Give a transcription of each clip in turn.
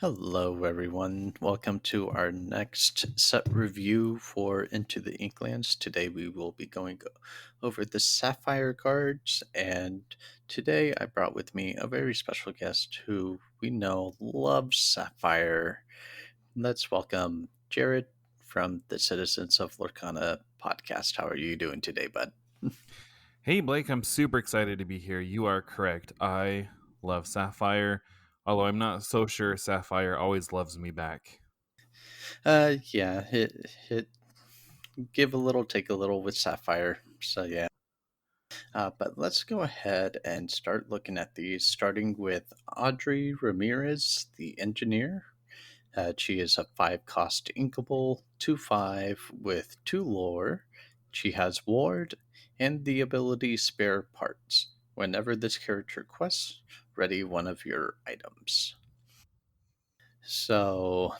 Hello, everyone. Welcome to our next set review for Into the Inklands. Today we will be going over the Sapphire cards, and today I brought with me a very special guest who we know loves Sapphire. Let's welcome Jared from the Citizens of Lorcana podcast. How are you doing today, bud? Hey Blake, I'm super excited to be here. You are correct. I love Sapphire, although I'm not so sure Sapphire always loves me back. Yeah, hit, give a little, take a little with Sapphire. So yeah. But let's go ahead and start looking at these, starting with Audrey Ramirez, the engineer. She is a 5 cost inkable, 2/5 with 2 lore. She has ward and the ability spare parts. Whenever this character quests, ready one of your items. So,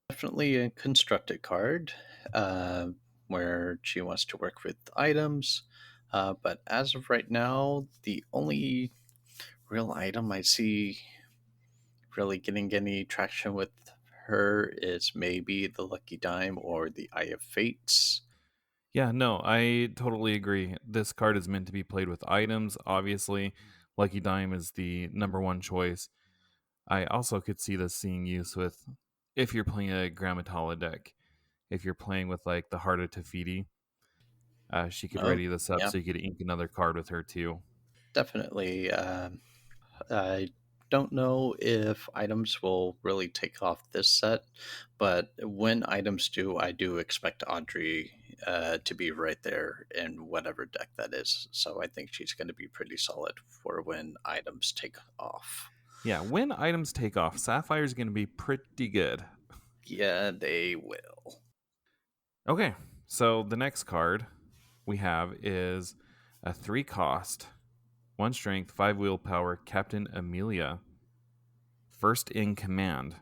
definitely a constructed card uh, where she wants to work with items. But as of right now, the only real item I see really getting any traction with her is maybe the Lucky Dime or the Eye of Fates. Yeah, no, I totally agree. This card is meant to be played with items, obviously. Lucky Dime is the number one choice. I also could see this seeing use with if you're playing a Grammatala deck. If you're playing with like the Heart of Tafiti, she could Oh, ready this up yeah, so you could ink another card with her too. definitely. I don't know if items will really take off this set, but when items do, I do expect Audrey to be right there in whatever deck that is. So I think she's going to be pretty solid for when items take off. Yeah, when items take off, Sapphire is going to be pretty good. Yeah, they will. Okay, so the next card we have is a 3 cost, 1 strength, 5 willpower, Captain Amelia. First in command.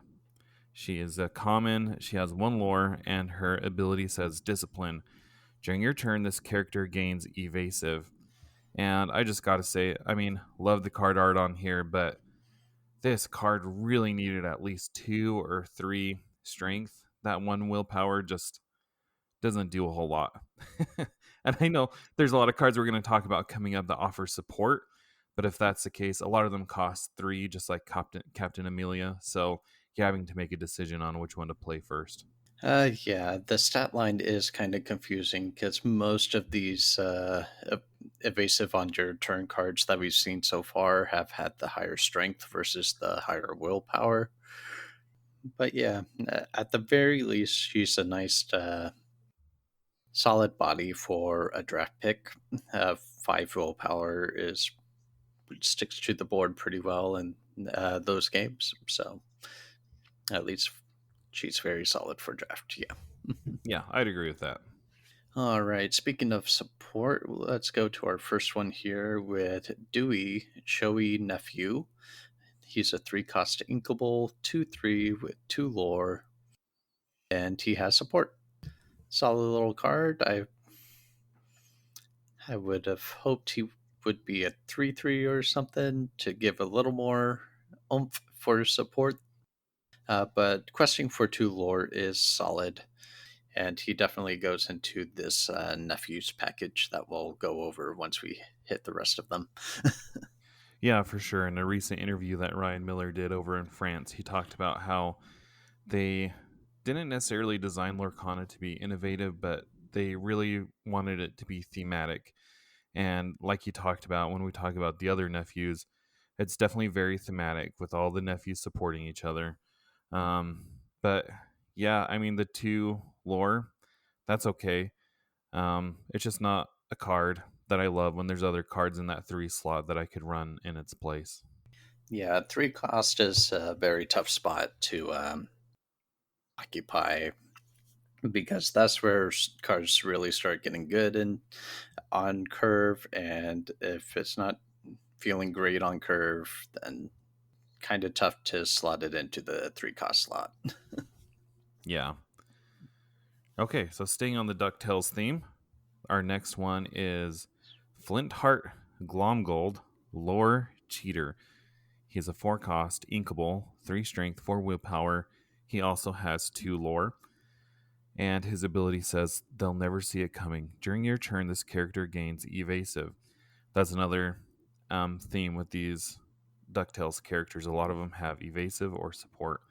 She is a common, she has 1 lore, and her ability says discipline. During your turn, this character gains evasive. And I just gotta say, I mean, love the card art on here, but this card really needed at least 2 or 3 strength. That 1 willpower just doesn't do a whole lot. And I know there's a lot of cards we're going to talk about coming up that offer support, but if that's the case, a lot of them cost 3, just like Captain Amelia. So you're having to make a decision on which one to play first. Yeah, the stat line is kind of confusing because most of these evasive on your turn cards that we've seen so far have had the higher strength versus the higher willpower. But yeah, at the very least, she's a nice, solid body for a draft pick. 5 willpower is sticks to the board pretty well in those games, so at least she's very solid for draft. Yeah. Yeah, I'd agree with that. All right. Speaking of support, let's go to our first one here with Dewey, Showy Nephew. He's a 3 cost inkable, 2/3 with 2 lore, and he has support. Solid little card. I would have hoped he would be a 3/3 or something to give a little more oomph for support. But questing for 2 lore is solid. And he definitely goes into this nephew's package that we'll go over once we hit the rest of them. Yeah, for sure. In a recent interview that Ryan Miller did over in France, he talked about how they didn't necessarily design Lorcana to be innovative, but they really wanted it to be thematic. And like you talked about, when we talk about the other nephews, it's definitely very thematic with all the nephews supporting each other. But yeah, I mean, the 2 lore, that's okay. It's just not a card that I love when there's other cards in that 3 slot that I could run in its place. Yeah, 3 cost is a very tough spot to occupy because that's where cards really start getting good and on curve. And if it's not feeling great on curve, then kind of tough to slot it into the 3 cost slot. Yeah. Okay, so staying on the DuckTales theme, our next one is Flintheart Glomgold, Lore Cheater. He's a 4 cost, inkable, 3 strength, 4 willpower. He also has 2 lore. And his ability says they'll never see it coming. During your turn, this character gains evasive. That's another theme with these DuckTales characters. A lot of them have evasive or support.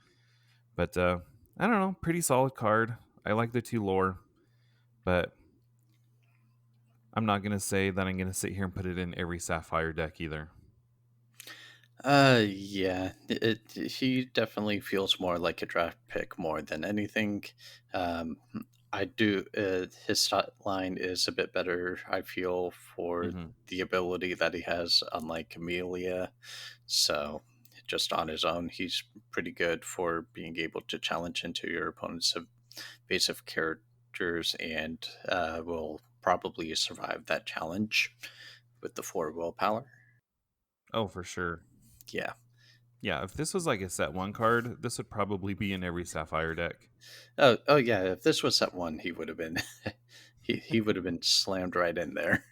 But I don't know, pretty solid card. I like the 2 lore, but I'm not going to say that I'm going to sit here and put it in every Sapphire deck either. Yeah, he definitely feels more like a draft pick more than anything. Um, I do. His stat line is a bit better. I feel for Hmm. the ability that he has, unlike Amelia. So, just on his own, he's pretty good for being able to challenge into your opponent's evasive characters, and will probably survive that challenge with the 4 willpower. Oh, for sure. Yeah. Yeah, if this was like a set 1 card, this would probably be in every Sapphire deck. Oh yeah. If this was set one, he would have been he would have been slammed right in there.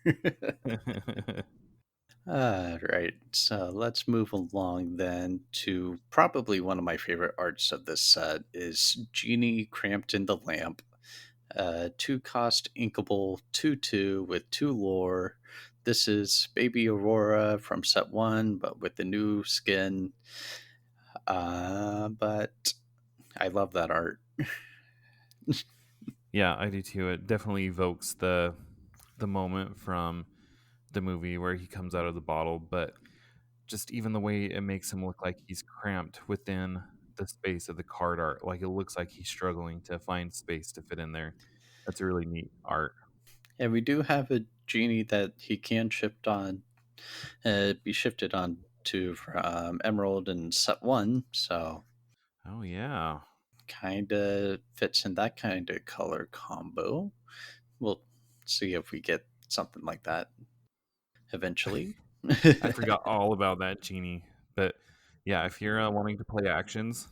Right. So let's move along then to probably one of my favorite arts of this set is Genie cramped in the lamp. 2 cost inkable 2/2 with 2 lore. This is Baby Aurora from set one, but with the new skin. But I love that art. Yeah, I do too. It definitely evokes the moment from the movie where he comes out of the bottle, but just even the way it makes him look like he's cramped within the space of the card art, like it looks like he's struggling to find space to fit in there. That's a really neat art. And we do have a genie that he can be shifted on to from Emerald and Set One, so Oh yeah. kind of fits in that kind of color combo. We'll see if we get something like that eventually. I forgot all about that genie. But yeah, if you're wanting to play actions,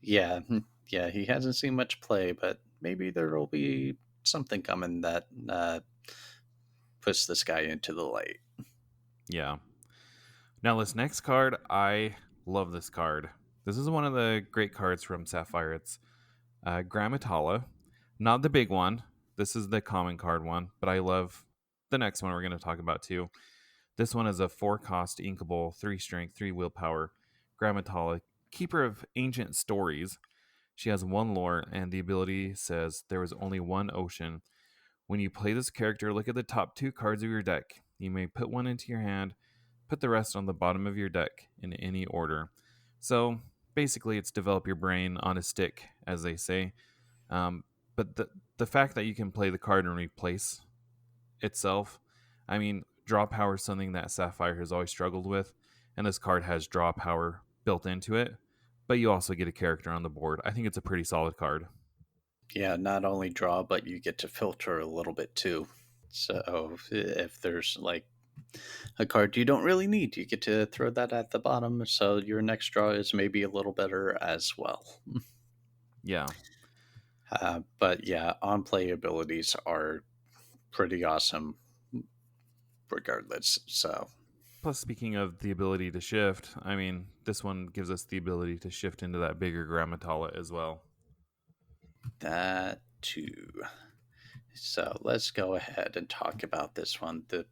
Yeah, yeah, he hasn't seen much play, but maybe there will be something coming that puts this guy into the light. yeah. Now this next card, I love this card. This is one of the great cards from Sapphire. It's Grammatala, not the big one. This is the common card one, but I love the next one we're going to talk about too. This one is a 4 cost inkable, 3 strength, 3 willpower. Grammatala, keeper of ancient stories. She has 1 lore, and the ability says there is only one ocean. When you play this character, look at the top 2 cards of your deck. You may put one into your hand, put the rest on the bottom of your deck in any order. So basically, it's develop your brain on a stick, as they say. Um, but the fact that you can play the card and replace itself, I mean, draw power is something that Sapphire has always struggled with, and this card has draw power built into it. But you also get a character on the board. I think it's a pretty solid card. Yeah, not only draw, but you get to filter a little bit too. So if there's like a card you don't really need, you get to throw that at the bottom. So your next draw is maybe a little better as well. Yeah. But yeah, on play abilities are pretty awesome regardless. So Plus, speaking of the ability to shift, I mean, this one gives us the ability to shift into that bigger Grammatala as well. that too. So let's go ahead and talk about this one. The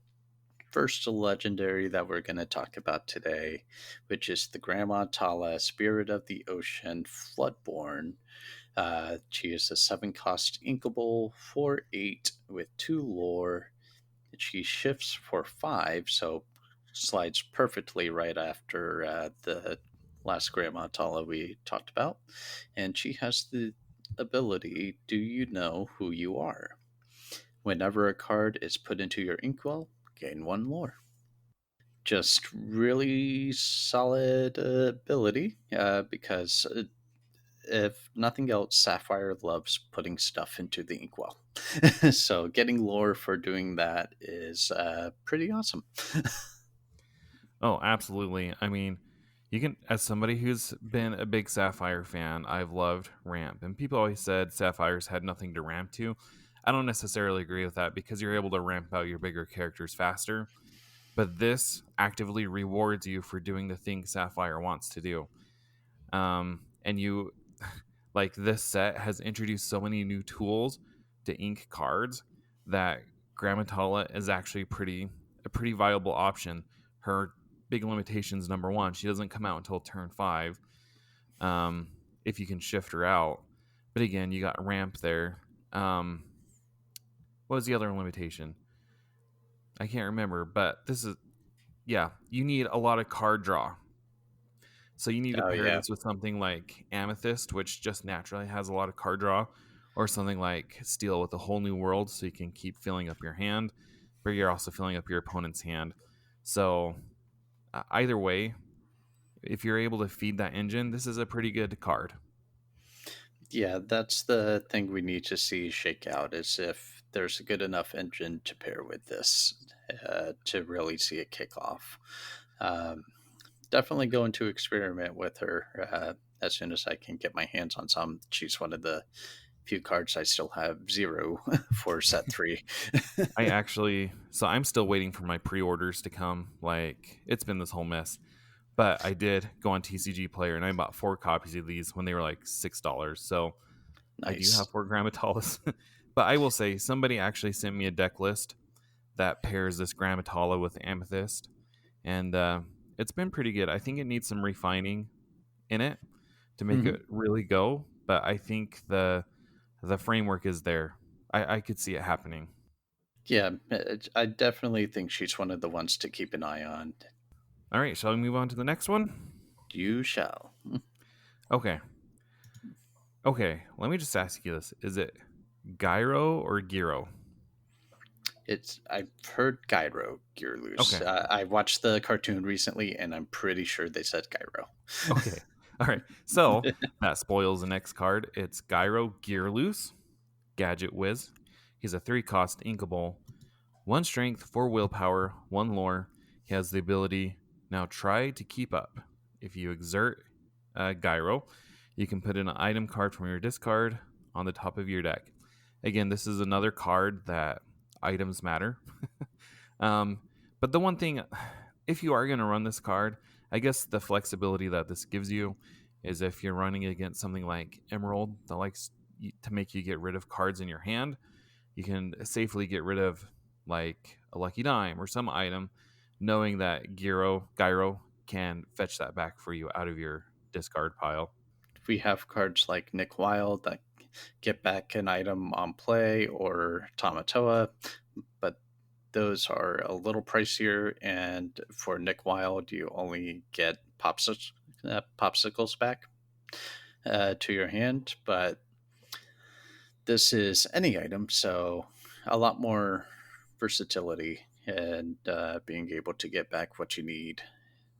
first legendary that we're going to talk about today, which is the Grandma Tala, Spirit of the Ocean, Floodborn. She is a 7 cost inkable, 4/8 with 2 lore. She shifts for 5, so slides perfectly right after the last Grandma Tala we talked about. And she has the ability, Do You Know Who You Are? Whenever a card is put into your inkwell, gain 1 lore. Just really solid ability because if nothing else, Sapphire loves putting stuff into the inkwell. So getting lore for doing that is pretty awesome. Oh, absolutely. I mean, you can, as somebody who's been a big Sapphire fan, I've loved ramp. And people always said Sapphires had nothing to ramp to. I don't necessarily agree with that because you're able to ramp out your bigger characters faster. but this actively rewards you for doing the thing Sapphire wants to do. And you, like, this set has introduced so many new tools to ink cards that Grammatala is actually a pretty viable option. Her big limitations, number one, she doesn't come out until turn 5. Um, if you can shift her out. But again, you got ramp there. What was the other limitation? I can't remember, but this is, yeah, you need a lot of card draw. So you need to Oh pair yeah. this with something like Amethyst, which just naturally has a lot of card draw, or something like Steel with a whole new world, so you can keep filling up your hand, but you're also filling up your opponent's hand. So either way, if you're able to feed that engine, this is a pretty good card. Yeah, that's the thing we need to see shake out is if there's a good enough engine to pair with this to really see it kick off. Um, Definitely going to experiment with her as soon as I can get my hands on some. She's one of the few cards I still have zero for set three. So I'm still waiting for my pre-orders to come. Like, it's been this whole mess. But I did go on TCG Player and I bought 4 copies of these when they were like $6. So I do Nice. have 4 Grammatales. But I will say, somebody actually sent me a deck list that pairs this Grammatala with Amethyst. And it's been pretty good. I think it needs some refining in it to make Hmm. it really go. But I think the framework is there. I could see it happening. Yeah, I definitely think she's one of the ones to keep an eye on. All right, shall we move on to the next one? You shall. Okay. Okay, let me just ask you this. Is it Gyro or Giro? I've heard Gyro Gear Loose. Okay. I watched the cartoon recently, and I'm pretty sure they said Gyro. Okay. All right. So that spoils the next card. It's Gyro Gear Loose, Gadget Whiz. He's a 3 cost inkable, 1 strength, 4 willpower, 1 lore. He has the ability now try to keep up. If you exert Gyro, you can put in an item card from your discard on the top of your deck. Again, this is another card that items matter. um, but the one thing, if you are going to run this card, I guess the flexibility that this gives you is if you're running against something like Emerald that likes to make you get rid of cards in your hand, you can safely get rid of like a lucky dime or some item, knowing that Gyro can fetch that back for you out of your discard pile. We have cards like Nick Wild that get back an item on play or Tamatoa, but those are a little pricier. And for Nick Wild, you only get popsicles back to your hand. But this is any item, so a lot more versatility and being able to get back what you need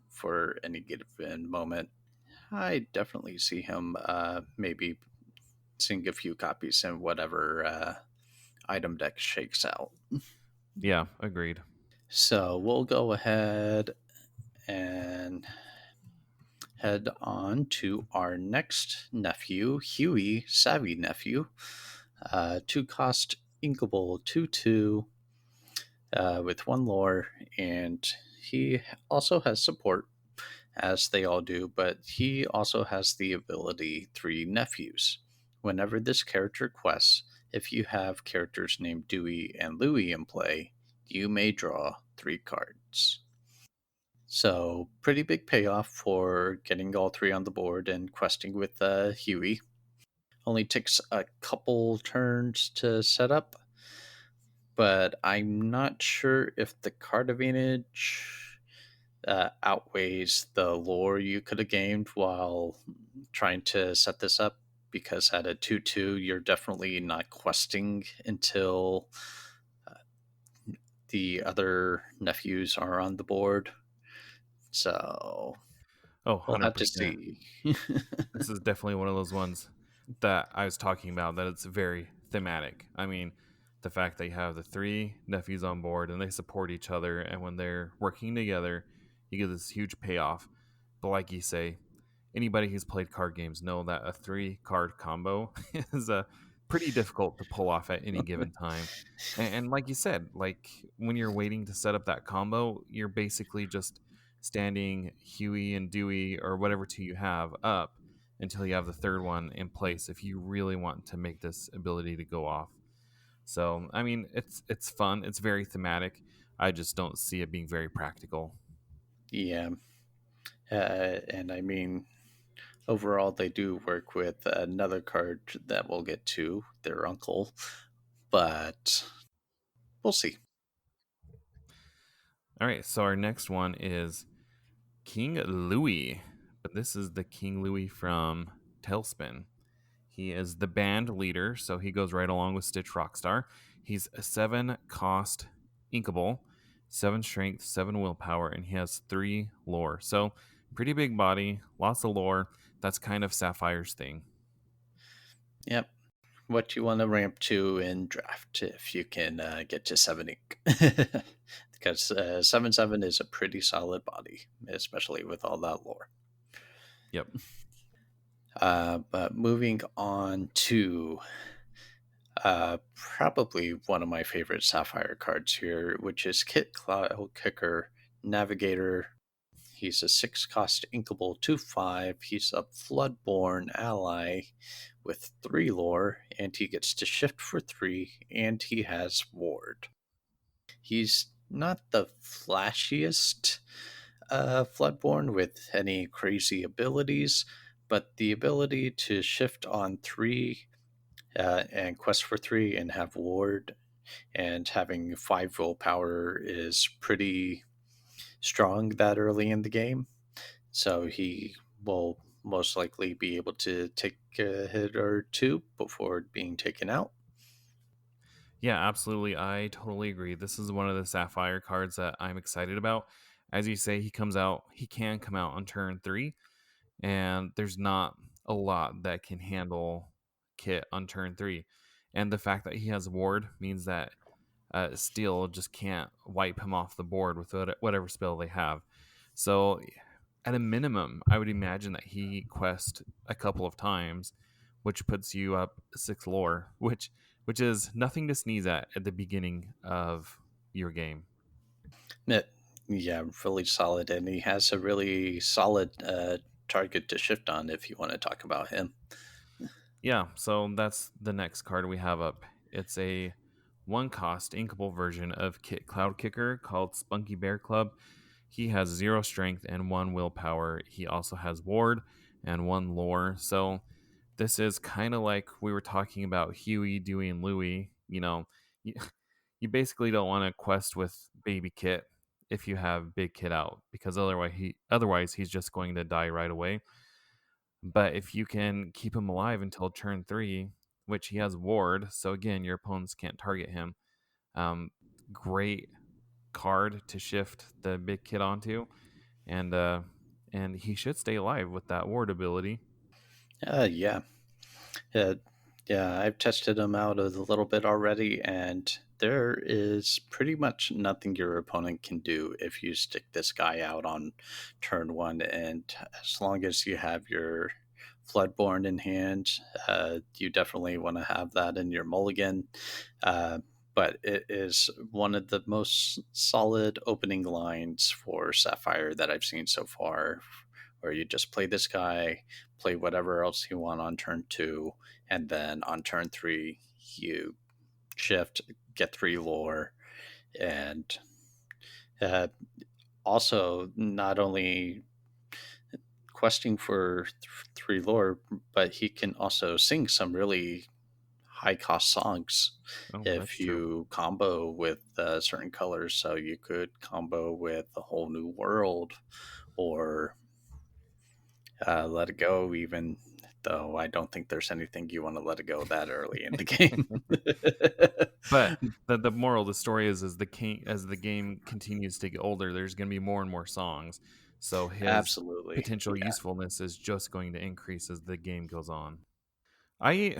for any given moment. I definitely see him maybe seeing a few copies in whatever item deck shakes out. Yeah, agreed. So we'll go ahead and head on to our next nephew, Huey, Savvy Nephew. 2 cost Inkable 2/2 with 1 lore, and he also has support, as they all do, but he also has the ability 3 nephews. Whenever this character quests, if you have characters named Dewey and Louie in play, you may draw 3 cards. So, pretty big payoff for getting all 3 on the board and questing with Huey. Only takes a couple turns to set up, but I'm not sure if the card advantage outweighs the lore you could have gained while trying to set this up. Because at a 2/2, you're definitely not questing until the other nephews are on the board. So Oh, we'll have to 100%. see. This is definitely one of those ones that I was talking about, that it's very thematic. I mean, the fact that you have the 3 nephews on board and they support each other, and when they're working together, you get this huge payoff. But like you say, anybody who's played card games know that a 3 card combo is a pretty difficult to pull off at any given time. And like you said, like when you're waiting to set up that combo, you're basically just standing Huey and Dewey or whatever two you have up until you have the third one in place if you really want to make this ability to go off. So, I mean, it's fun. It's very thematic. I just don't see it being very practical. Yeah. And I mean, overall, they do work with another card that we'll get to, their uncle, but we'll see. All right, so our next one is King Louis, but this is the King Louis from Tailspin. He is the band leader, so he goes right along with Stitch Rockstar. He's a 7 cost inkable, 7 strength, 7 willpower, and he has 3 lore. So pretty big body, lots of lore. That's kind of Sapphire's thing. Yep. What you want to ramp to in draft if you can get to 7 ink. Because 7/7 is a pretty solid body, especially with all that lore. Yep. But moving on to probably one of my favorite Sapphire cards here, which is Kit Cloud Kicker Navigator. He's a 6 cost inkable 2/5. He's a Floodborn ally with 3 lore, and he gets to shift for 3, and he has ward. He's not the flashiest Floodborn with any crazy abilities, but the ability to shift on 3 and quest for 3 and have ward and having 5 willpower is pretty strong that early in the game. So he will most likely be able to take a hit or two before being taken out. Yeah, absolutely. I totally agree. This is one of the Sapphire cards that I'm excited about. As you say, he can come out on turn 3, and there's not a lot that can handle Kit on turn 3. And the fact that he has ward means that Steel just can't wipe him off the board with whatever spell they have. So, at a minimum, I would imagine that he quests a couple of times, which puts you up 6 lore, which is nothing to sneeze at the beginning of your game. It, yeah, really solid. And he has a really solid target to shift on if you want to talk about him. Yeah, so that's the next card we have up. It's a 1 cost inkable version of Kit Cloud Kicker called Spunky Bear Club. He has 0 strength and 1 willpower. He also has ward and 1 lore. So this is kind of like we were talking about Huey, Dewey, and Louie. You, you basically don't want to quest with Baby Kit if you have Big Kit out because otherwise he's just going to die right away. But if you can keep him alive until turn 3, which he has ward, so again your opponents can't target him. Um, Great card to shift the Big Kit onto, and and he should stay alive with that ward ability. Yeah. Uh, yeah, I've tested him out a little bit already, and there is pretty much nothing your opponent can do if you stick this guy out on turn 1. And as long as you have your Floodborn in hand, you definitely want to have that in your mulligan. Uh, but it is one of the most solid opening lines for Sapphire that I've seen so far, where you just play this guy, play whatever else you want on turn 2, and then on turn 3 you shift, get 3 lore, and uh, also not only questing for 3 lore, but he can also sing some really high cost songs Oh, that's if true. you combo with certain colors. So you could combo with a whole new world or let it go, even though I don't think there's anything you want to let it go that early in the game. But the moral of the story is as the game continues to get older, there's going to be more and more songs. So his Absolutely. potential Yeah. usefulness is just going to increase as the game goes on. I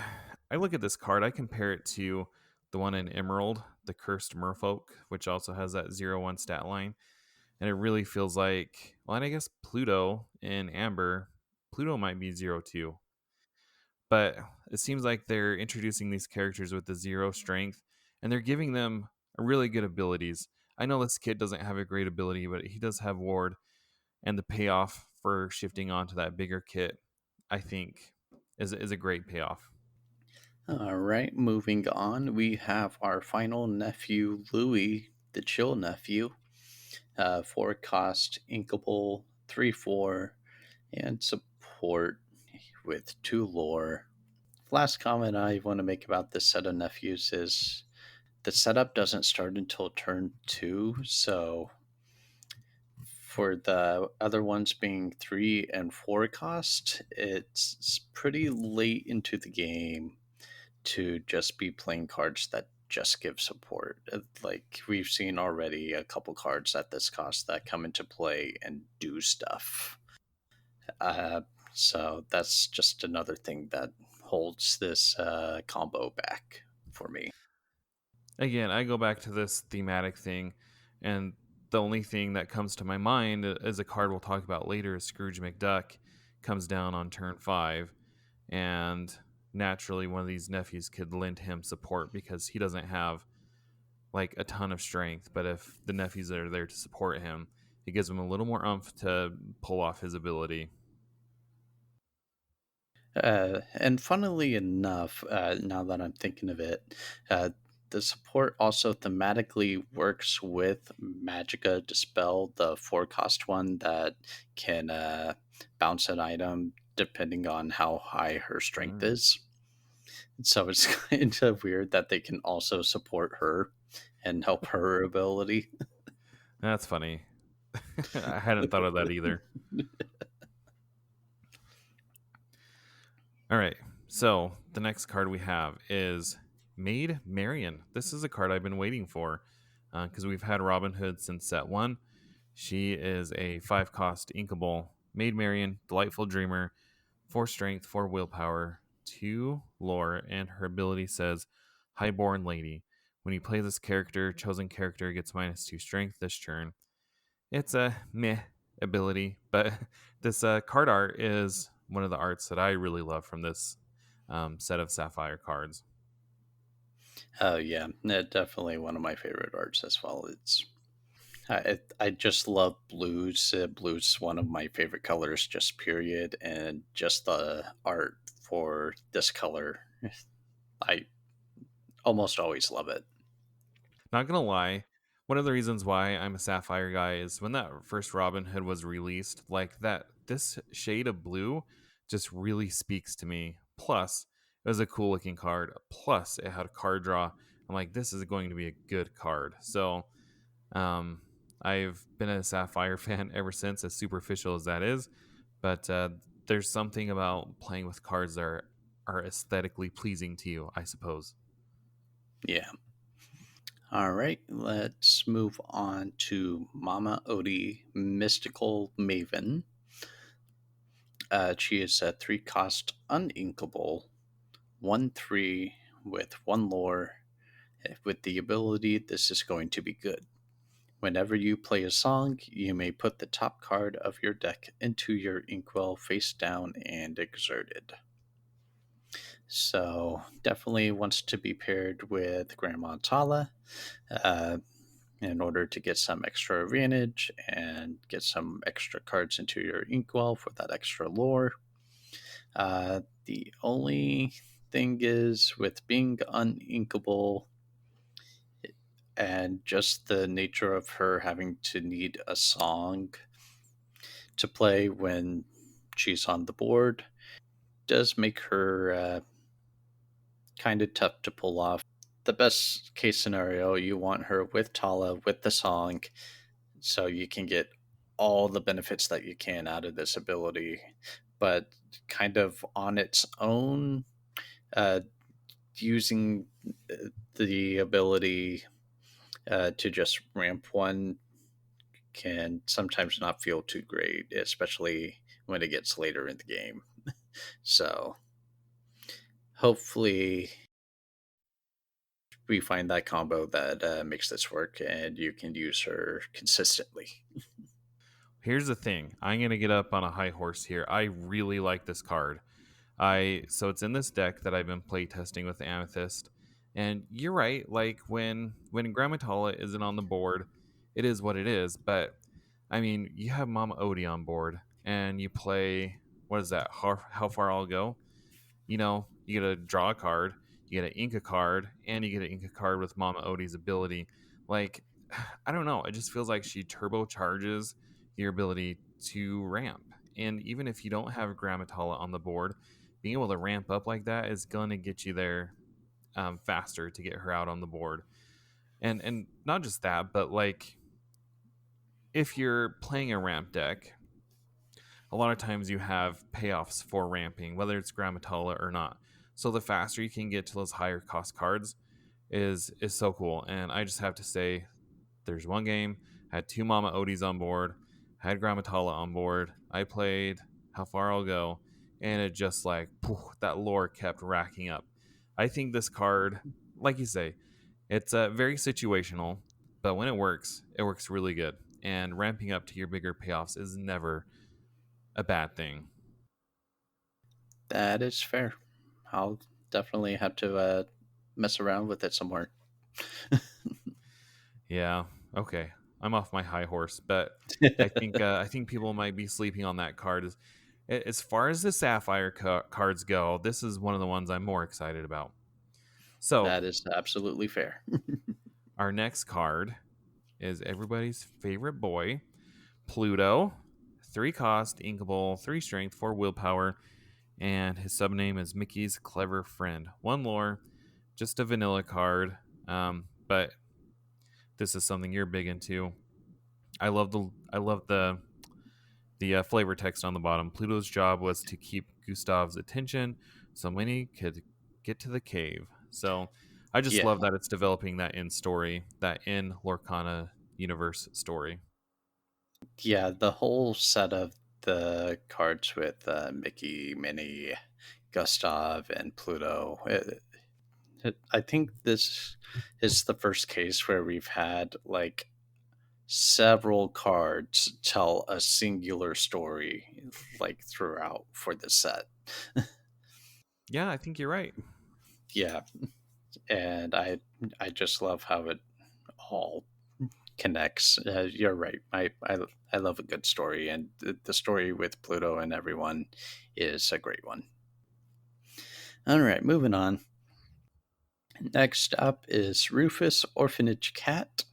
I look at this card. I compare it to the one in Emerald, the Cursed Merfolk, which also has that 0-1 stat line, and it really feels and I guess Pluto in Amber, Pluto might be 0-2, but it seems like they're introducing these characters with the 0 strength, and they're giving them really good abilities. I know this kid doesn't have a great ability, but he does have ward, and the payoff for shifting onto that bigger kit, I think, is a great payoff. All right, moving on, we have our final nephew, Louis, the chill nephew. 4 cost, inkable, 3/4, and support with 2 lore. Last comment I want to make about this set of nephews is the setup doesn't start until turn 2, so for the other ones being 3 and 4 cost, it's pretty late into the game to just be playing cards that just give support. Like we've seen already a couple cards at this cost that come into play and do stuff. Uh, so that's just another thing that holds this combo back for me. Again, I go back to this thematic thing, and the only thing that comes to my mind is a card we'll talk about later is Scrooge McDuck comes down on turn 5, and naturally one of these nephews could lend him support because he doesn't have like a ton of strength, but if the nephews are there to support him, it gives him a little more oomph to pull off his ability. And funnily enough, now that I'm thinking of it, the support also thematically works with Magica Dispel, the 4 cost one that can bounce an item depending on how high her strength Mm, is. So it's kind of weird that they can also support her and help her ability. that's funny. I hadn't thought of that either. All right. So the next card we have is Maid Marian. This is a card I've been waiting for because we've had Robin Hood since set 1. She is a 5 cost inkable. Maid Marian, delightful dreamer, 4 strength, 4 willpower, 2 lore, and her ability says Highborn Lady. When you play this character, chosen character gets -2 strength this turn. It's a meh ability, but this card art is one of the arts that I really love from this set of Sapphire cards. Oh yeah, definitely one of my favorite arts as well. I just love blues. Blues is one of my favorite colors, just period, and just the art for this color, I almost always love it. Not gonna lie, one of the reasons why I'm a Sapphire guy is when that first Robin Hood was released, like that this shade of blue just really speaks to me. Plus, it was a cool looking card. Plus, it had a card draw. I'm like, this is going to be a good card. So Um, I've been a Sapphire fan ever since, as superficial as that is. But there's something about playing with cards that are aesthetically pleasing to you, I suppose. Yeah. All right, let's move on to Mama Odie, Mystical Maven. She is a 3 cost uninkable, 1/3 with 1 lore. With the ability, this is going to be good. Whenever you play a song, you may put the top card of your deck into your inkwell face down and exerted. So, definitely wants to be paired with Grandma Tala uh, in order to get some extra advantage and get some extra cards into your inkwell for that extra lore. The only thing is, with being uninkable, and just the nature of her having to need a song to play when she's on the board does make her kind of tough to pull off. The best case scenario, you want her with Tala with the song so you can get all the benefits that you can out of this ability, but kind of on its own, uh, using the ability to just ramp one can sometimes not feel too great, especially when it gets later in the game. So hopefully we find that combo that makes this work and you can use her consistently. Here's the thing I'm going to get up on a high horse here. I really like this card. So it's in this deck that I've been playtesting with Amethyst. And you're right, like when Grammatala isn't on the board, it is what it is. But I mean, you have Mama Odie on board, and you play, what is that? How far I'll go? You get to draw a card, you get to ink a card, and you get to ink a card with Mama Odie's ability. Like, I don't know. It just feels like she turbocharges your ability to ramp. And even if you don't have Grammatala on the board, being able to ramp up like that is going to get you there faster to get her out on the board. And not just that, but like if you're playing a ramp deck, a lot of times you have payoffs for ramping, whether it's Grammatala or not. So the faster you can get to those higher cost cards is so cool. And I just have to say, there's one game, had two Mama Odies on board, had Grammatala on board. I played How Far I'll Go, and it just like that lore kept racking up. I think this card, like you say, it's very situational, but when it works really good. And ramping up to your bigger payoffs is never a bad thing. That is fair. I'll definitely have to mess around with it some more. Yeah. Okay. I'm off my high horse, but I think people might be sleeping on that card. As far as the Sapphire cards go, this is one of the ones I'm more excited about. So That is absolutely fair. our next card is everybody's favorite boy, Pluto. 3 cost, inkable, 3 strength, 4 willpower, and his subname is Mickey's Clever Friend. 1 lore, just a vanilla card, but this is something you're big into. I love the flavor text on the bottom. Pluto's job was to keep Gustav's attention so Minnie could get to the cave. So I just Yeah, love that it's developing that in story, that in Lorcana universe story. yeah. The whole set of the cards with Mickey, Minnie, Gustav, and Pluto. I think this is the first case where we've had like several cards tell a singular story like throughout for the set. Yeah, I think you're right. Yeah, and I just love how it all connects. You're right. I love a good story, and the story with Pluto and everyone is a great one. All right, moving on. Next up is Rufus Orphanage Cat.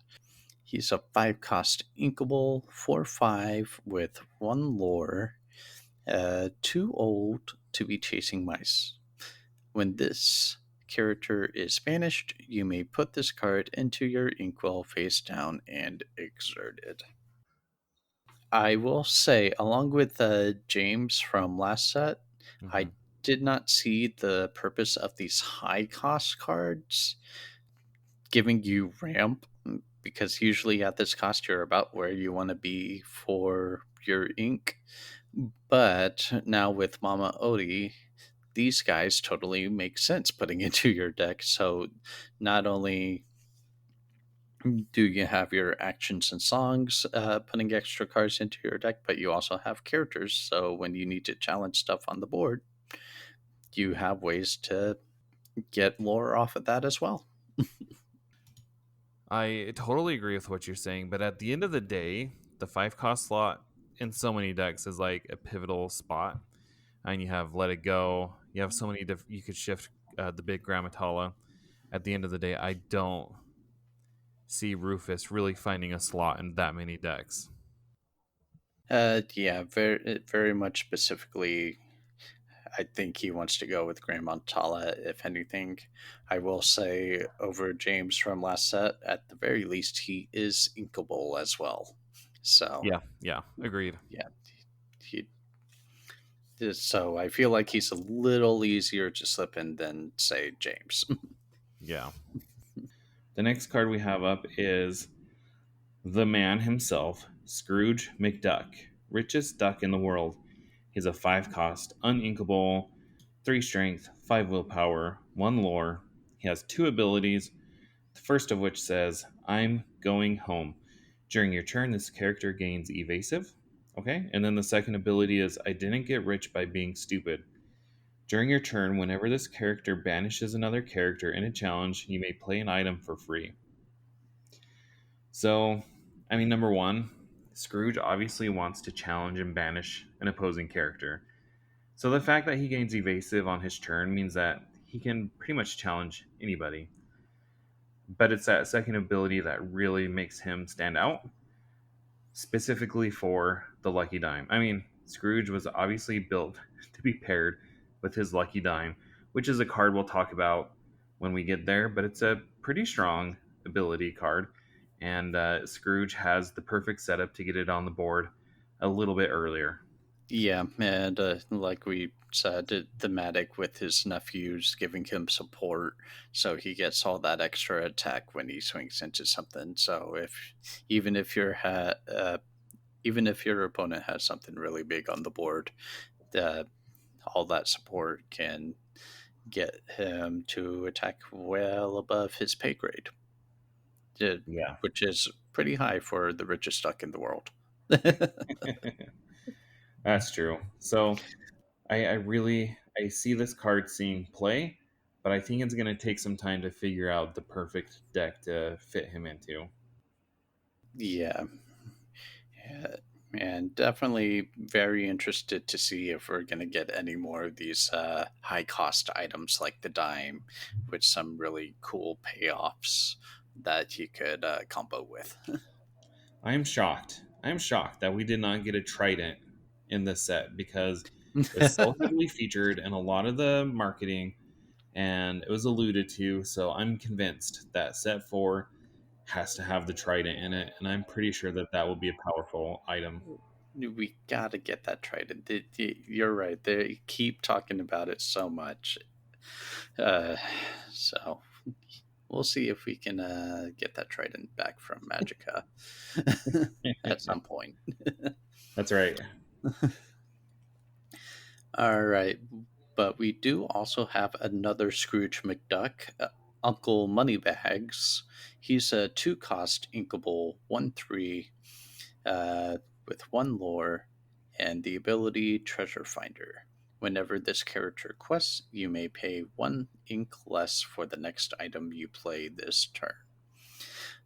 He's a 5 cost inkable, 4/5 with 1 lore, too old to be chasing mice. When this character is banished, you may put this card into your inkwell face down and exerted. I will say, along with James from last set, Hmm. I did not see the purpose of these high cost cards giving you ramp because usually at this cost you're about where you want to be for your ink. But now with Mama Odie, these guys totally make sense putting into your deck. So not only do you have your actions and songs putting extra cards into your deck, but you also have characters. So when you need to challenge stuff on the board, you have ways to get lore off of that as well. I totally agree with what you're saying, but at the end of the day, the 5 cost slot in so many decks is like a pivotal spot. And you have Let It Go. You have so many you could shift the big Grammatala. At the end of the day, I don't see Rufus really finding a slot in that many decks. Yeah, very much specifically I think he wants to go with Grand Montala, if anything. I will say over James from last set, at the very least, he is inkable as well. So, Yeah, yeah, agreed. yeah, he. So I feel like he's a little easier to slip in than say James. Yeah. The next card we have up is the man himself, Scrooge McDuck, richest duck in the world. He's a 5 cost, uninkable, 3 strength, 5 willpower, 1 lore. He has 2 abilities, the first of which says, I'm going home. During your turn, this character gains evasive. Okay, and then the second ability is, I didn't get rich by being stupid. During your turn, whenever this character banishes another character in a challenge, you may play an item for free. So, I mean, number one, Scrooge obviously wants to challenge and banish an opposing character. So the fact that he gains evasive on his turn means that he can pretty much challenge anybody. But it's that second ability that really makes him stand out, specifically for the Lucky Dime. I mean, Scrooge was obviously built to be paired with his Lucky Dime, which is a card we'll talk about when we get there, but it's a pretty strong ability card. And Scrooge has the perfect setup to get it on the board a little bit earlier. Yeah, and like we said, thematic with his nephews giving him support, so he gets all that extra attack when he swings into something. So if even if your even if your opponent has something really big on the board, uh, all that support can get him to attack well above his pay grade, uh, Yeah. which is pretty high for the richest duck in the world. That's true. So I really I see this card seeing play, but I think it's going to take some time to figure out the perfect deck to fit him into. Yeah, yeah, and definitely very interested to see if we're going to get any more of these high cost items like the dime with some really cool payoffs that you could combo with. I am shocked. I am shocked that we did not get a trident in this set because it's so heavily featured in a lot of the marketing and it was alluded to. So I'm convinced that set 4 has to have the trident in it, and I'm pretty sure that that will be a powerful item. We gotta get that trident. You're right. They keep talking about it so much. Uh, so we'll see if we can get that trident back from Magica at some point. That's right. All right. But we do also have another Scrooge McDuck, Uncle Moneybags. He's a 2 cost inkable 1 3 uh, with 1 lore and the ability Treasure Finder. Whenever this character quests, you may pay 1 ink less for the next item you play this turn.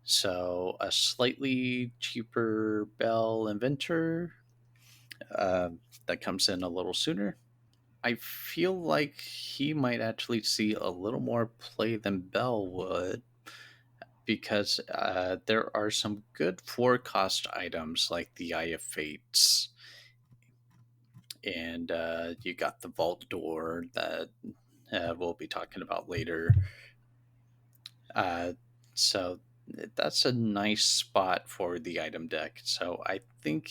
So, a slightly cheaper Bell Inventor uh, that comes in a little sooner. I feel like he might actually see a little more play than Bell would because there are some good 4 cost items like the Eye of Fates, and you got the Vault Door that we'll be talking about later. Uh, so that's a nice spot for the item deck. So I think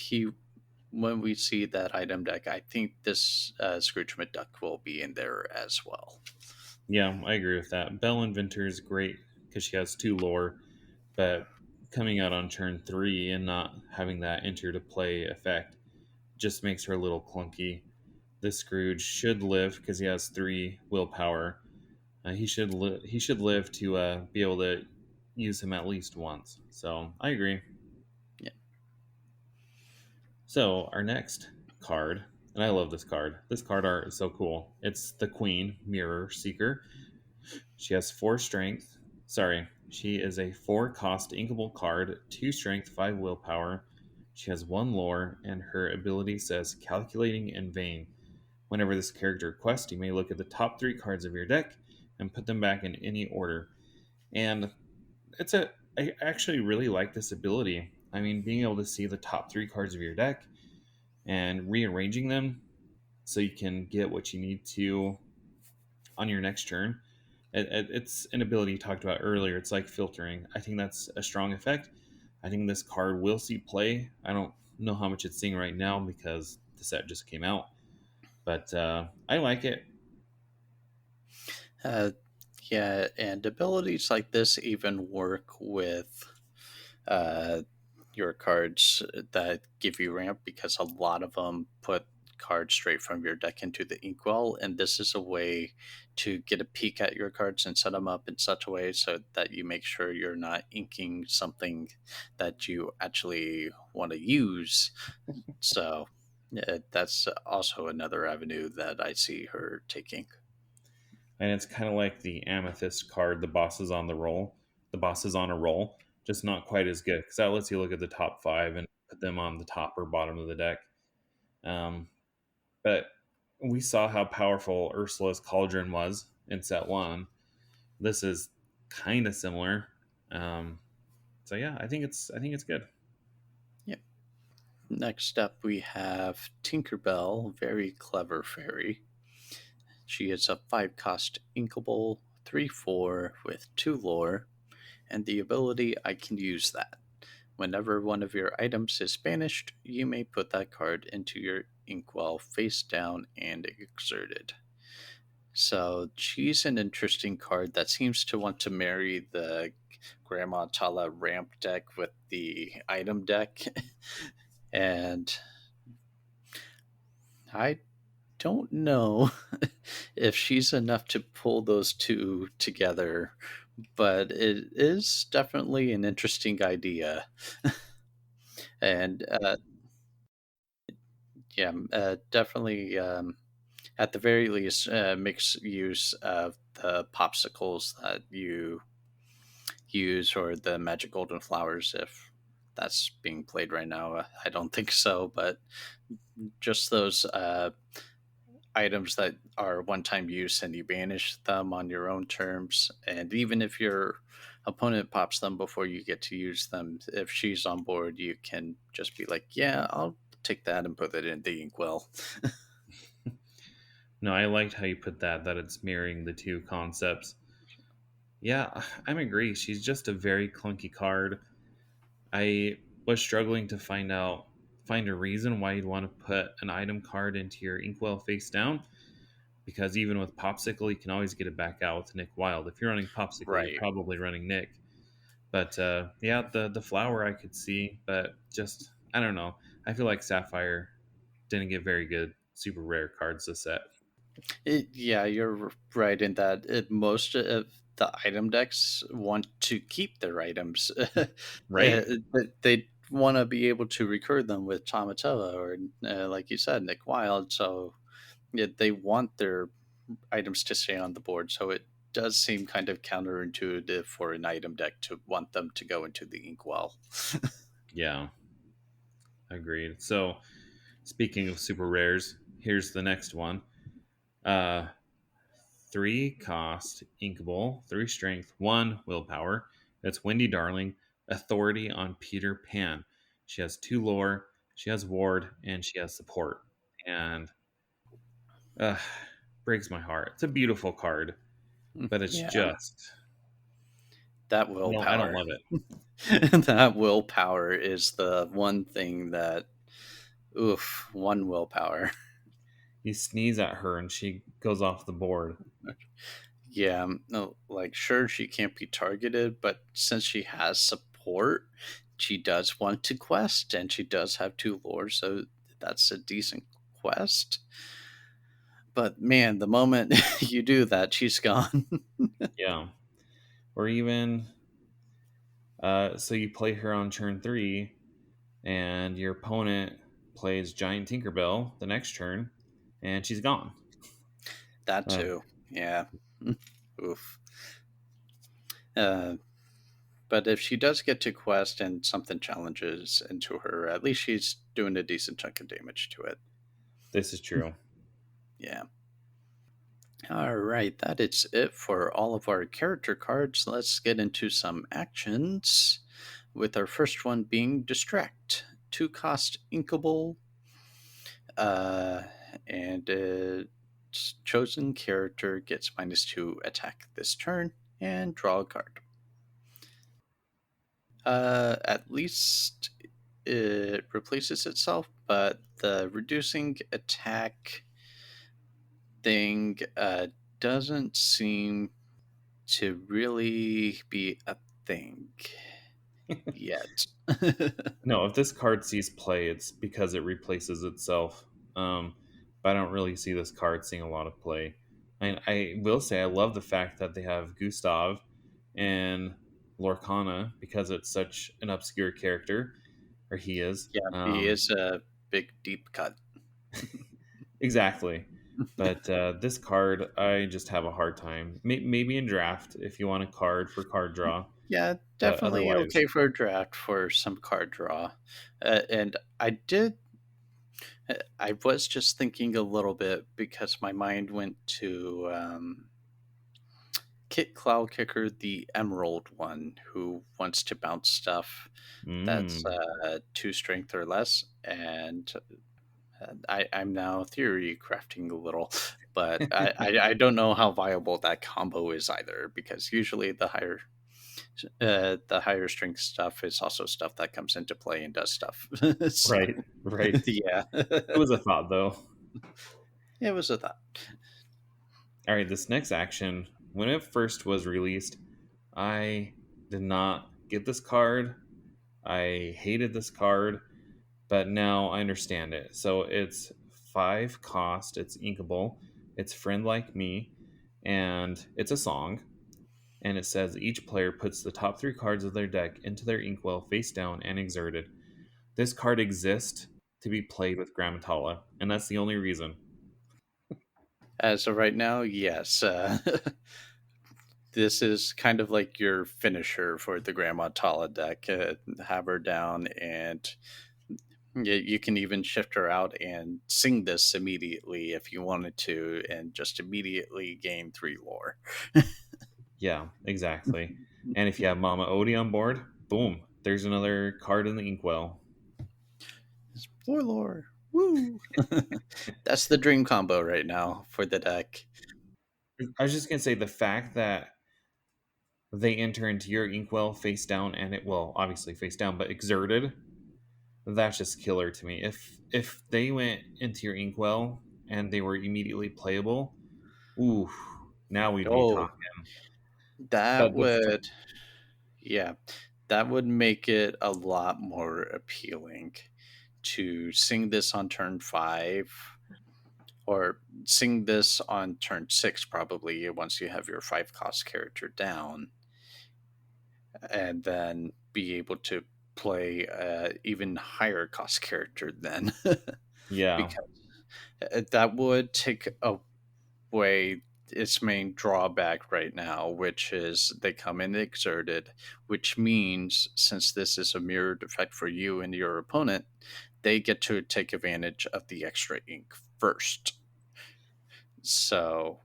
when we see that item deck, I think this Scrooge McDuck will be in there as well. Yeah, I agree with that. Bell Inventor is great because she has 2 lore, but coming out on turn 3 and not having that enter to play effect just makes her a little clunky. This Scrooge should live because he has 3 willpower. He should live to be able to use him at least once. So I agree. Yeah. So our next card, and I love this card. This card art is so cool. It's the Queen Mirror Seeker. She has 4 strength. Sorry, she is a 4 cost inkable card, 2 strength, 5 willpower. She has 1 lore, and her ability says calculating in vain. Whenever this character requests, you may look at the top 3 cards of your deck and put them back in any order. And I actually really like this ability. I mean, being able to see the top 3 cards of your deck and rearranging them so you can get what you need to on your next turn. It's an ability you talked about earlier. It's like filtering. I think that's a strong effect. I think this card will see play. I don't know how much it's seeing right now because the set just came out, but I like it. Uh, yeah, and abilities like this even work with uh, your cards that give you ramp because a lot of them put cards straight from your deck into the inkwell, and this is a way to get a peek at your cards and set them up in such a way so that you make sure you're not inking something that you actually want to use. So That's also another avenue that I see her taking. And it's kind of like the Amethyst card, the boss is on the roll. The boss is on a roll, just not quite as good because that lets you look at the top five and put them on the top or bottom of the deck. Um, but we saw how powerful Ursula's Cauldron was in set one. This is kind of similar. Um, so yeah, I think it's good. Yep. Next up, we have Tinkerbell, very clever fairy. She is a 5 cost inkable, 3/4 with 2 lore, and the ability I can use that. Whenever one of your items is banished, you may put that card into your inkwell face down and exerted. So she's an interesting card that seems to want to marry the Grandma Tala ramp deck with the item deck. And I don't know if she's enough to pull those two together, but it is definitely an interesting idea. And yeah, definitely at the very least, makes use of the popsicles that you use or the magic golden flowers if that's being played right now. I don't think so, but just those items that are one time use and you banish them on your own terms. And even if your opponent pops them before you get to use them, if she's on board, you can just be like, yeah, I'll take that and put it in the inkwell. No, I liked how you put that it's mirroring the two concepts. Yeah, I'm agree. She's just a very clunky card. I was struggling to find a reason why you'd want to put an item card into your inkwell face down because even with Popsicle, you can always get it back out with Nick Wild. If you're running Popsicle, you're Right. probably running Nick. But yeah, the flower I could see, but just I don't know. I feel like Sapphire didn't get very good super rare cards this set. Yeah, you're right in that most of the item decks want to keep their items. Right? They want to be able to recur them with Tamatoa or, like you said, Nick Wild. So yeah, they want their items to stay on the board. So it does seem kind of counterintuitive for an item deck to want them to go into the inkwell. Yeah, agreed. So speaking of super rares, here's the next one. Uh, 3 cost, Inkable, 3 strength, 1 willpower. That's Wendy Darling, authority on Peter Pan. She has 2 lore, she has ward, and she has support. And uh, breaks my heart. It's a beautiful card, but it's Yeah, just that I don't willpower. love it. That willpower is the one thing that, oof, one willpower. You sneeze at her and she goes off the board. Yeah, no, like sure she can't be targeted, but since she has support, she does want to quest, and she does have 2 lore, so that's a decent quest. But man, the moment you do that, she's gone. Yeah. Or even so you play her on turn 3 and your opponent plays Giant Tinkerbell the next turn, and she's gone. That Uh, too. Yeah. Oof. Uh, but if she does get to quest and something challenges into her, at least she's doing a decent chunk of damage to it. this is true. Yeah. All right, that is it for all of our character cards. Let's get into some actions, with our first one being Distract. 2 cost inkable, uh, and chosen character gets -2 attack this turn and draw a card. At least it replaces itself, but the reducing attack thing doesn't seem to really be a thing yet. No, if this card sees play, it's because it replaces itself. But I don't really see this card seeing a lot of play. I will say I love the fact that they have Gustav and Lorcana because it's such an obscure character, or he is. Yeah, he is a big deep cut. Exactly. But this card, I just have a hard time. Maybe in draft if you want a card for card draw, Yeah, but definitely otherwise, okay for a draft for some card draw. And I was just thinking a little bit because my mind went to Kit Cloudkicker, the Emerald one, who wants to bounce stuff that's mm, 2 strength or less. And I'm now theory crafting a little, but I don't know how viable that combo is either because usually the higher strength stuff is also stuff that comes into play and does stuff. So, right, right. yeah, It was a thought though. it was a thought. All right, this next action, when it first was released, I did not get this card. I hated this card, but now I understand it. So it's 5 cost, it's inkable, it's friend like me, and it's a song. And it says each player puts the top 3 cards of their deck into their inkwell face down and exerted. This card exists to be played with Grammatala, and that's the only reason. As of right now, yes. This is kind of like your finisher for the Grandma Tala deck. Have her down, and you can even shift her out and sing this immediately if you wanted to, and just immediately gain 3 lore. Yeah, exactly. And if you have Mama Odie on board, boom, there's another card in the inkwell. 4 lore. Woo! That's the dream combo right now for the deck. I was just gonna say the fact that they enter into your inkwell face down and it will obviously face down, but exerted, that's just killer to me. If they went into your inkwell and they were immediately playable, ooh, now we'd be Oh, talking. that But would, yeah, that would make it a lot more appealing to sing this on turn 5 or sing this on turn 6 probably once you have your 5 cost character down, and then be able to play a even higher cost character then. yeah, Because that would take away its main drawback right now, which is they come in exerted, which means since this is a mirrored effect for you and your opponent, they get to take advantage of the extra ink first. So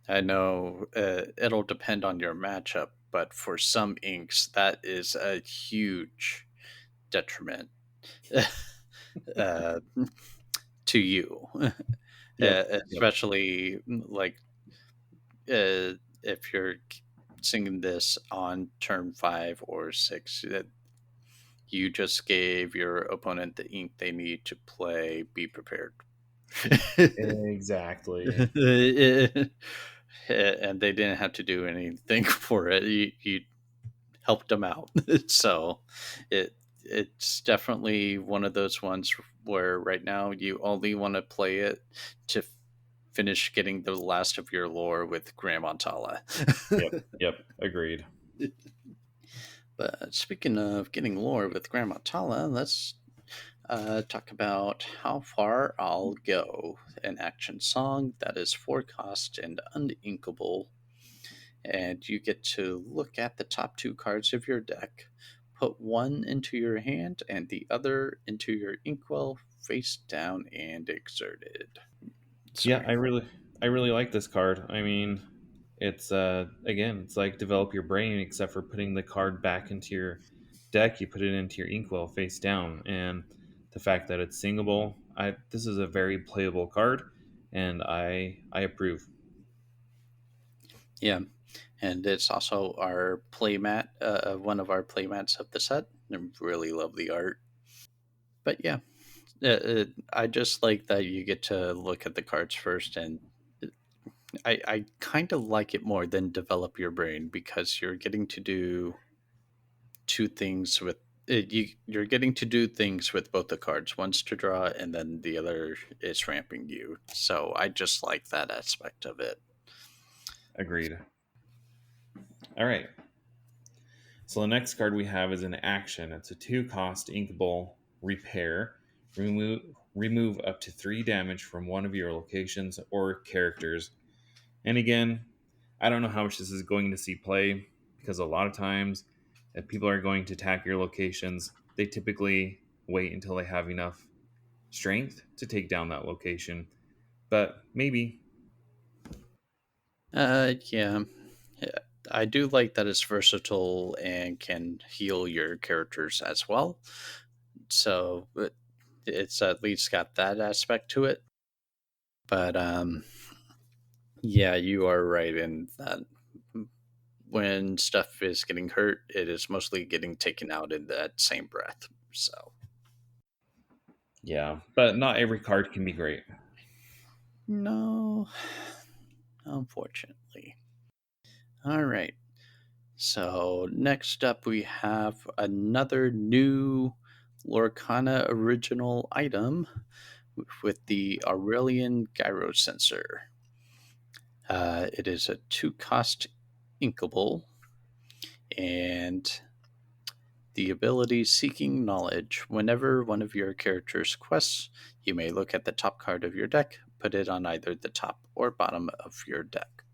I know it'll depend on your matchup, but for some inks, that is a huge detriment uh, to you, yep, yep. especially like if you're singing this on turn 5 or 6. You just gave your opponent the ink they need to play. Be prepared. Exactly. And they didn't have to do anything for it. You helped them out. So it's definitely one of those ones where right now you only want to play it to finish getting the last of your lore with Grandma Tala. Yep, yep, agreed. But speaking of getting lore with Grandma Tala, let's talk about how far I'll go. An action song that is 4 cost and uninkable, and you get to look at the top 2 cards of your deck, put one into your hand and the other into your inkwell face down and exerted. Yeah, Sorry. I really like this card. I mean, it's again, it's like develop your brain, except for putting the card back into your deck, you put it into your inkwell face down, and the fact that it's singable, I this is a very playable card, and I approve. Yeah, and it's also our playmat, one of our playmats of the set. I really love the art. But yeah, I just like that you get to look at the cards first, and I kind of like it more than develop your brain because you're getting to do 2 things with you're getting to do things with both the cards. One's to draw, and then the other is ramping you. So I just like that aspect of it. Agreed. All right. So the next card we have is an action. It's a 2 cost inkable repair. Remove. remove up to 3 damage from one of your locations or characters. And again, I don't know how much this is going to see play because a lot of times, if people are going to attack your locations, they typically wait until they have enough strength to take down that location. But maybe. Yeah. Yeah. I do like that it's versatile and can heal your characters as well. So it's at least got that aspect to it. But yeah, you are right in that when stuff is getting hurt, it is mostly getting taken out in that same breath. So Yeah, but not every card can be great. no, unfortunately. All right. So next up, we have another new Lorcana original item with the Aurelian Gyro Sensor. It is a 2-cost inkable, and the ability Seeking Knowledge. Whenever one of your character's quests, you may look at the top card of your deck, put it on either the top or bottom of your deck.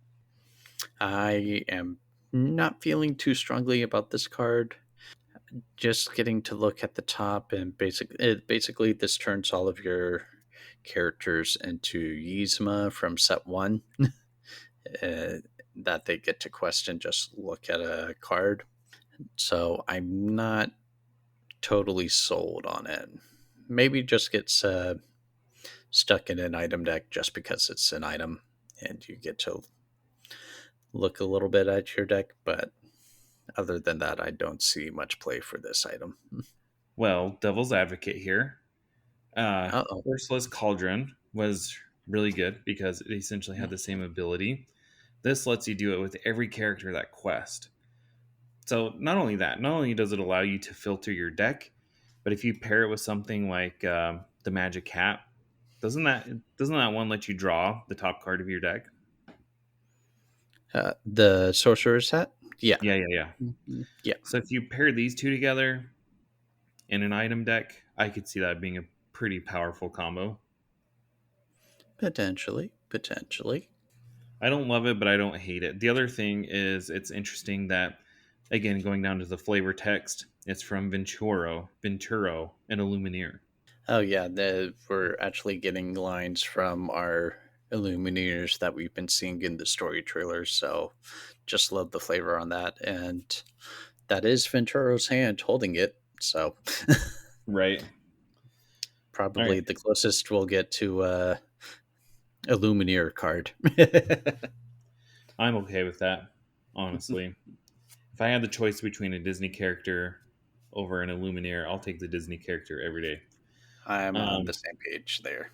I am not feeling too strongly about this card. Just getting to look at the top, and basically this turns all of your characters into Yzma from set one, uh, that they get to quest and just look at a card. So I'm not totally sold on it. Maybe just gets stuck in an item deck just because it's an item and you get to look a little bit at your deck. But other than that, I don't see much play for this item. Well, devil's advocate here. Uh oh. Ursula's Cauldron was really good because it essentially had the same ability. This lets you do it with every character that quest. So not only that, not only does it allow you to filter your deck, but if you pair it with something like the Magic Hat, doesn't that doesn't that one let you draw the top card of your deck? The sorcerer's hat? Yeah. Yeah, yeah, yeah. Mhm. Yeah. So if you pair these two together in an item deck, I could see that being a pretty powerful combo. Potentially. Potentially. I don't love it, but I don't hate it. The other thing is it's interesting that, again, going down to the flavor text, it's from Venturo, and Illumineer. Oh, yeah. We're actually getting lines from our Illumineers that we've been seeing in the story trailers. So just love the flavor on that. And that is Venturo's hand holding it. So Right. All probably right. the closest we'll get to Illumineer card. I'm okay with that, honestly. If I had the choice between a Disney character over an Illumineer, I'll take the Disney character every day. I'm on the Um, same page there.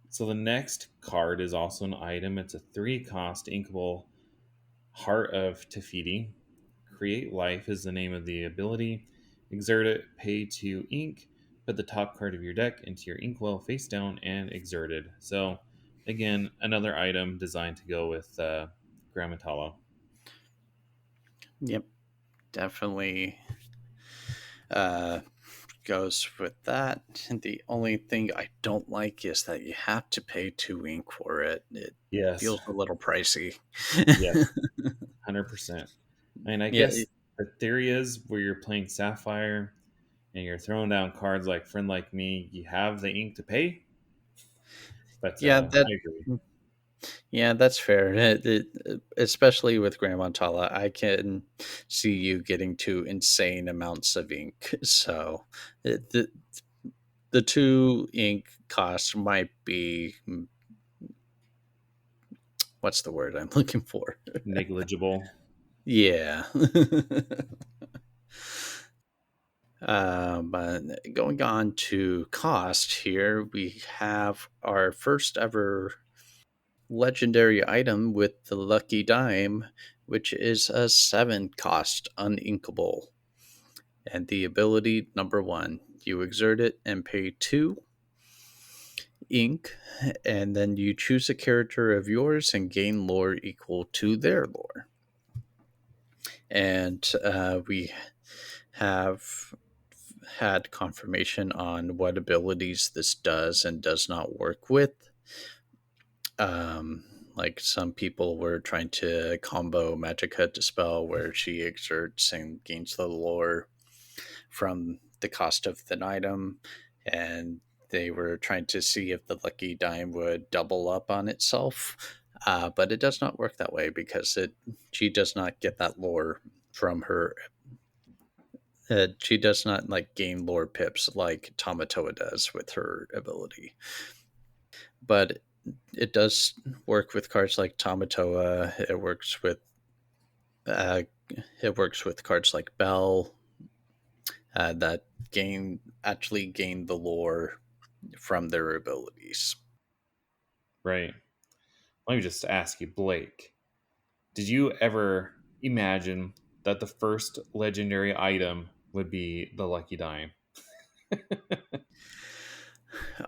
so the next card is also an item. It's a 3-cost inkable Heart of Tefiti. Create Life is the name of the ability. Exert it, pay to ink, put the top card of your deck into your inkwell face down and exerted. So, again, another item designed to go with Grammatala. Yep. Definitely uh, goes with that. The only thing I don't like is that you have to pay 2 ink for it. It Yes, feels a little pricey. yes, 100%. And I Yeah, guess the theory is where you're playing Sapphire and you're throwing down cards like Friend Like Me, you have the ink to pay. But yeah, that I agree. yeah, that's fair. Especially with Grandma Tala, I can see you getting to insane amounts of ink. So the 2 ink cost might be what's the word I'm looking for? Negligible. Yeah. But going on to cost here, we have our first ever legendary item with the Lucky Dime, which is a 7-cost uninkable. And the ability number 1, you exert it and pay 2 ink, and then you choose a character of yours and gain lore equal to their lore. And we have had confirmation on what abilities this does and does not work with. Like some people were trying to combo Magicka Dispel, where she exerts and gains the lore from the cost of the item, and they were trying to see if the lucky dime would double up on itself. But it does not work that way because she does not get that lore from her. She does not like gain lore pips like Tamatoa does with her ability. But it does work with cards like Tamatoa. Uh, it works with cards like Bell that gain the lore from their abilities. Right. Let me just ask you, Blake. Did you ever imagine that the first legendary item would be the Lucky Dime?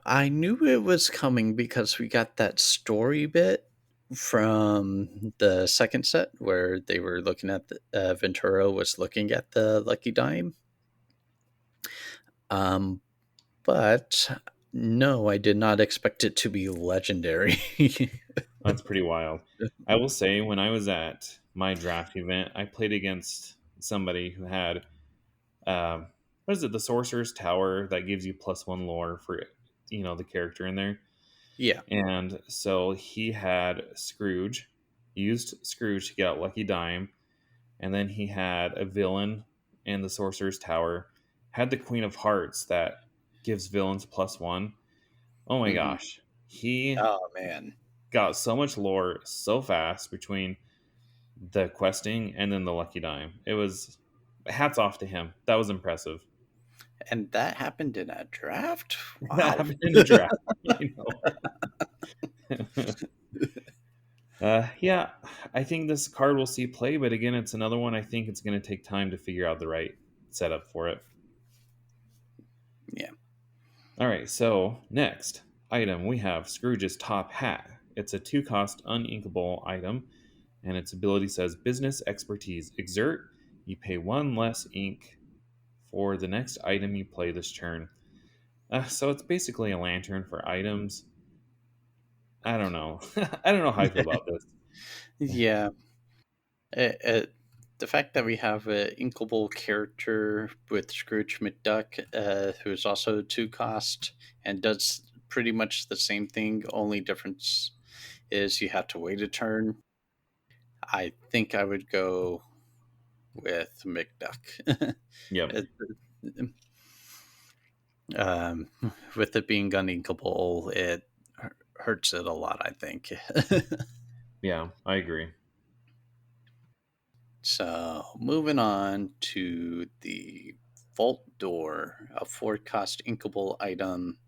I knew it was coming because we got that story bit from the second set where they were looking at Ventura was looking at the lucky dime. Um, but no, I did not expect it to be legendary. That's pretty wild. I will say, when I was at my draft event, I played against somebody who had, what is it, the Sorcerer's Tower that gives you +1 lore for, the character in there. Yeah. And so he had Scrooge, used Scrooge to get out Lucky Dime, and then he had a villain in the Sorcerer's Tower, had the Queen of Hearts that gives villains +1. Oh my Hmm. gosh. He Oh man. got so much lore so fast between the questing and then the Lucky Dime. It was hats off to him. That was impressive. And that happened in a draft? That Wow. happened in a draft. I know. Yeah, I think this card will see play, but again, it's another one I think it's going to take time to figure out the right setup for it. Yeah. All right, so next item we have Scrooge's Top Hat. It's a 2-cost uninkable item, and its ability says Business Expertise. Exert, you pay 1 less ink for the next item you play this turn. So it's basically a lantern for items. I don't know. I don't know how I feel about this. Yeah. The fact that we have an inkable character with Scrooge McDuck, who's also two cost and does pretty much the same thing, only difference is you have to wait a turn. I think I would go with McDuck. Yep. It- um, with it being uninkable, it hurts it a lot, I think. Yeah, I agree. So, moving on to the Vault Door, a four cost inkable item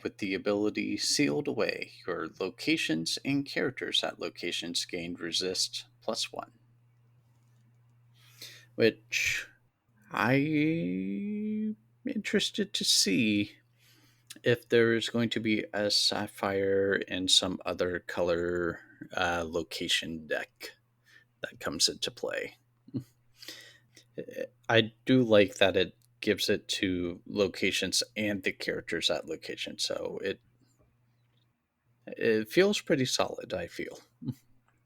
with the ability Sealed Away. Your locations and characters at locations gain resist +1, which I'm interested to see if there's going to be a Sapphire and some other color location deck that comes into play. I do like that it gives it to locations and the characters at location, so it feels pretty solid. I feel.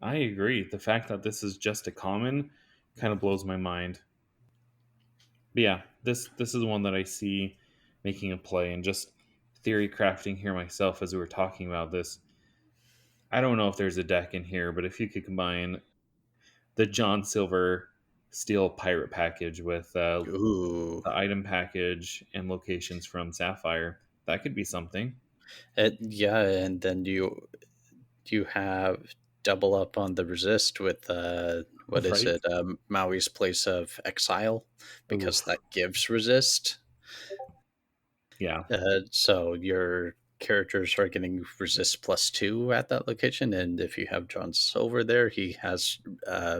I agree. The fact that this is just a common kind of blows my mind. But yeah, this is one that I see making a play, and just theory crafting here myself as we were talking about this. I don't know if there's a deck in here, but if you could combine the John Silver Steel Pirate package with Ooh, the item package and locations from Sapphire, that could be something. yeah, and then you have double up on the resist with what is Right? it? Maui's Place of Exile, because Oof. that gives resist. Yeah. So your characters are getting resist +2 at that location, and if you have John Silver there, he has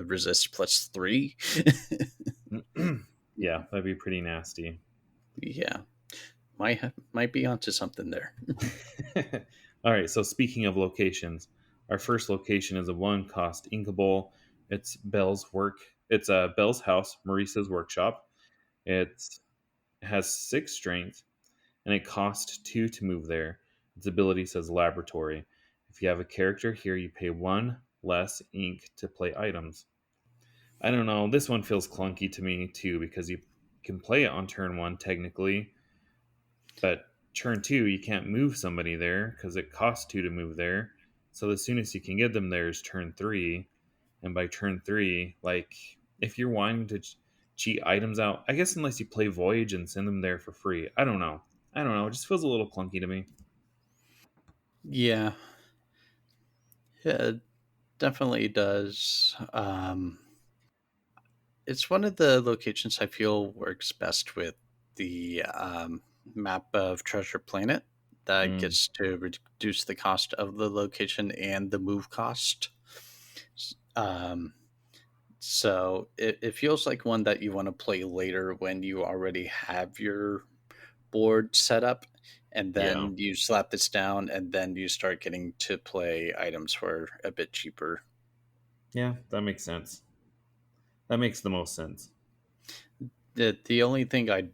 resist +3. Yeah, that'd be pretty nasty. Yeah, might be onto something there. All right, so speaking of locations, our first location is a 1-cost inkable. It's Bell's house, Maurice's workshop. It has 6 strength, and it costs 2 to move there. Its ability says Laboratory. If you have a character here, you pay 1 less ink to play items. I don't know. This one feels clunky to me too because you can play it on turn 1 technically, but turn 2 you can't move somebody there because it costs 2 to move there. So the soonest you can get them there is turn 3, and by turn 3, like if you're wanting to cheat items out, I guess unless you play Voyage and send them there for free. I don't know. I don't know. It just feels a little clunky to me. Yeah, it definitely does. It's one of the locations I feel works best with the map of Treasure Planet that Mm, gets to reduce the cost of the location and the move cost. Um, so it feels like one that you want to play later when you already have your board set up, and yeah. then you slap this down, and then you start getting to play items for a bit cheaper. Yeah, that makes sense. That makes the most sense. The only thing I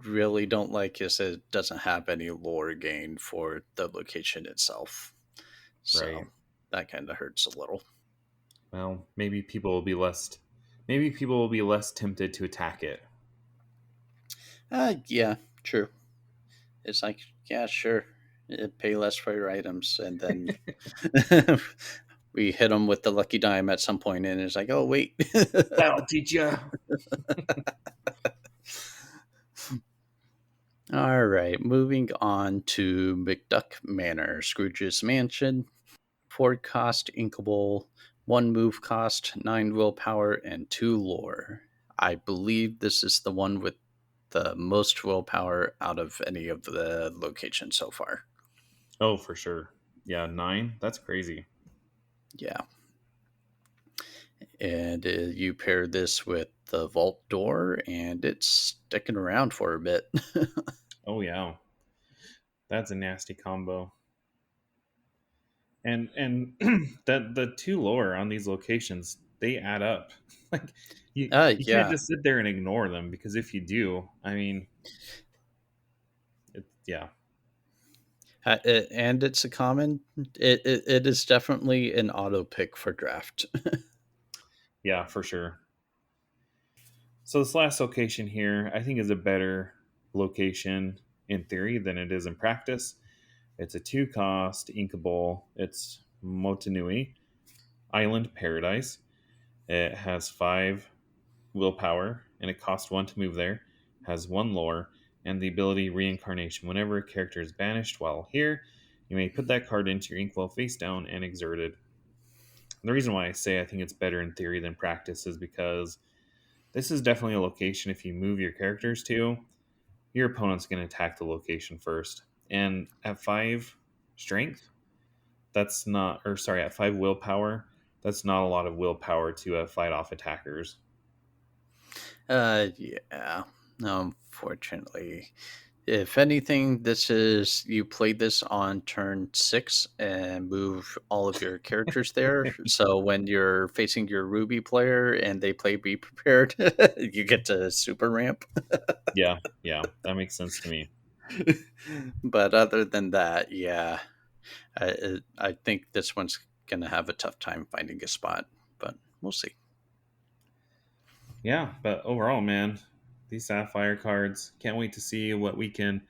really don't like is it doesn't have any lore gain for the location itself. Right. So that kind of hurts a little. Well, maybe people will be less tempted to attack it. Yeah, true. It's like, yeah, sure. Pay less for your items, and then we hit them with the lucky dime at some point, and it's like, oh wait. That'll teach you. All right, moving on to McDuck Manor, Scrooge's Mansion. 4 cost inkable, 1 move cost, 9 willpower, and 2 lore. I believe this is the one with the most willpower out of any of the locations so far. Oh, for sure. Yeah, 9. That's crazy. Yeah. And you pair this with the vault door, and it's sticking around for a bit. Oh yeah, that's a nasty combo. And that the two lore on these locations, they add up. Like you can't Yeah. just sit there and ignore them, because if you do, I mean, yeah, And it's a common. It is definitely an auto pick for draft. yeah, for sure. So this last location here, I think, is a better location in theory than it is in practice. It's a 2 cost inkable. It's Motunui Island Paradise. It has 5 willpower, and it costs 1 to move there. Has 1 lore, and the ability Reincarnation. Whenever a character is banished while here, you may put that card into your inkwell face down and exert it. And the reason why I say I think it's better in theory than practice is because this is definitely a location, if you move your characters to, your opponent's going to attack the location first. And at 5 strength, that's not, or sorry, at 5 willpower, that's not a lot of willpower to fight off attackers. Yeah. Unfortunately, if anything, this is you played this on turn 6 and move all of your characters there. So when you're facing your Ruby player and they play Be Prepared, you get to super ramp. Yeah, yeah, that makes sense to me. But other than that, yeah, I think this one's gonna have a tough time finding a spot. But we'll see. Yeah, but overall, man, these Sapphire cards, can't wait to see what we can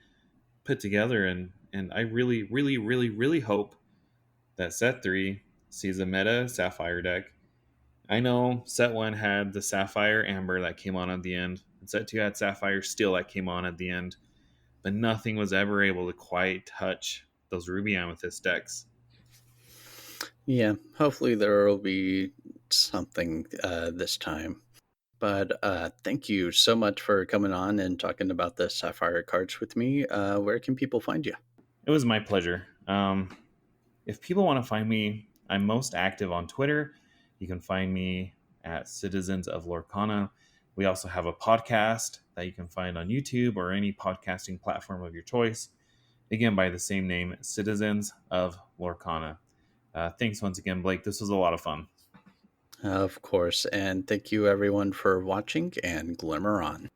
put together. And I really, really, really, really hope that set 3 sees a meta Sapphire deck. I know set 1 had the Sapphire Amber that came on at the end, and set 2 had Sapphire Steel that came on at the end, but nothing was ever able to quite touch those Ruby Amethyst decks. Yeah, hopefully there will be something this time. But thank you so much for coming on and talking about the Sapphire cards with me. Where can people find you? It was my pleasure. If people want to find me, I'm most active on Twitter. You can find me at Citizens of Lorcana. We also have a podcast that you can find on YouTube or any podcasting platform of your choice. Again, by the same name, Citizens of Lorcana. Thanks once again, Blake. This was a lot of fun. Of course. And thank you, everyone, for watching and Glimmer on.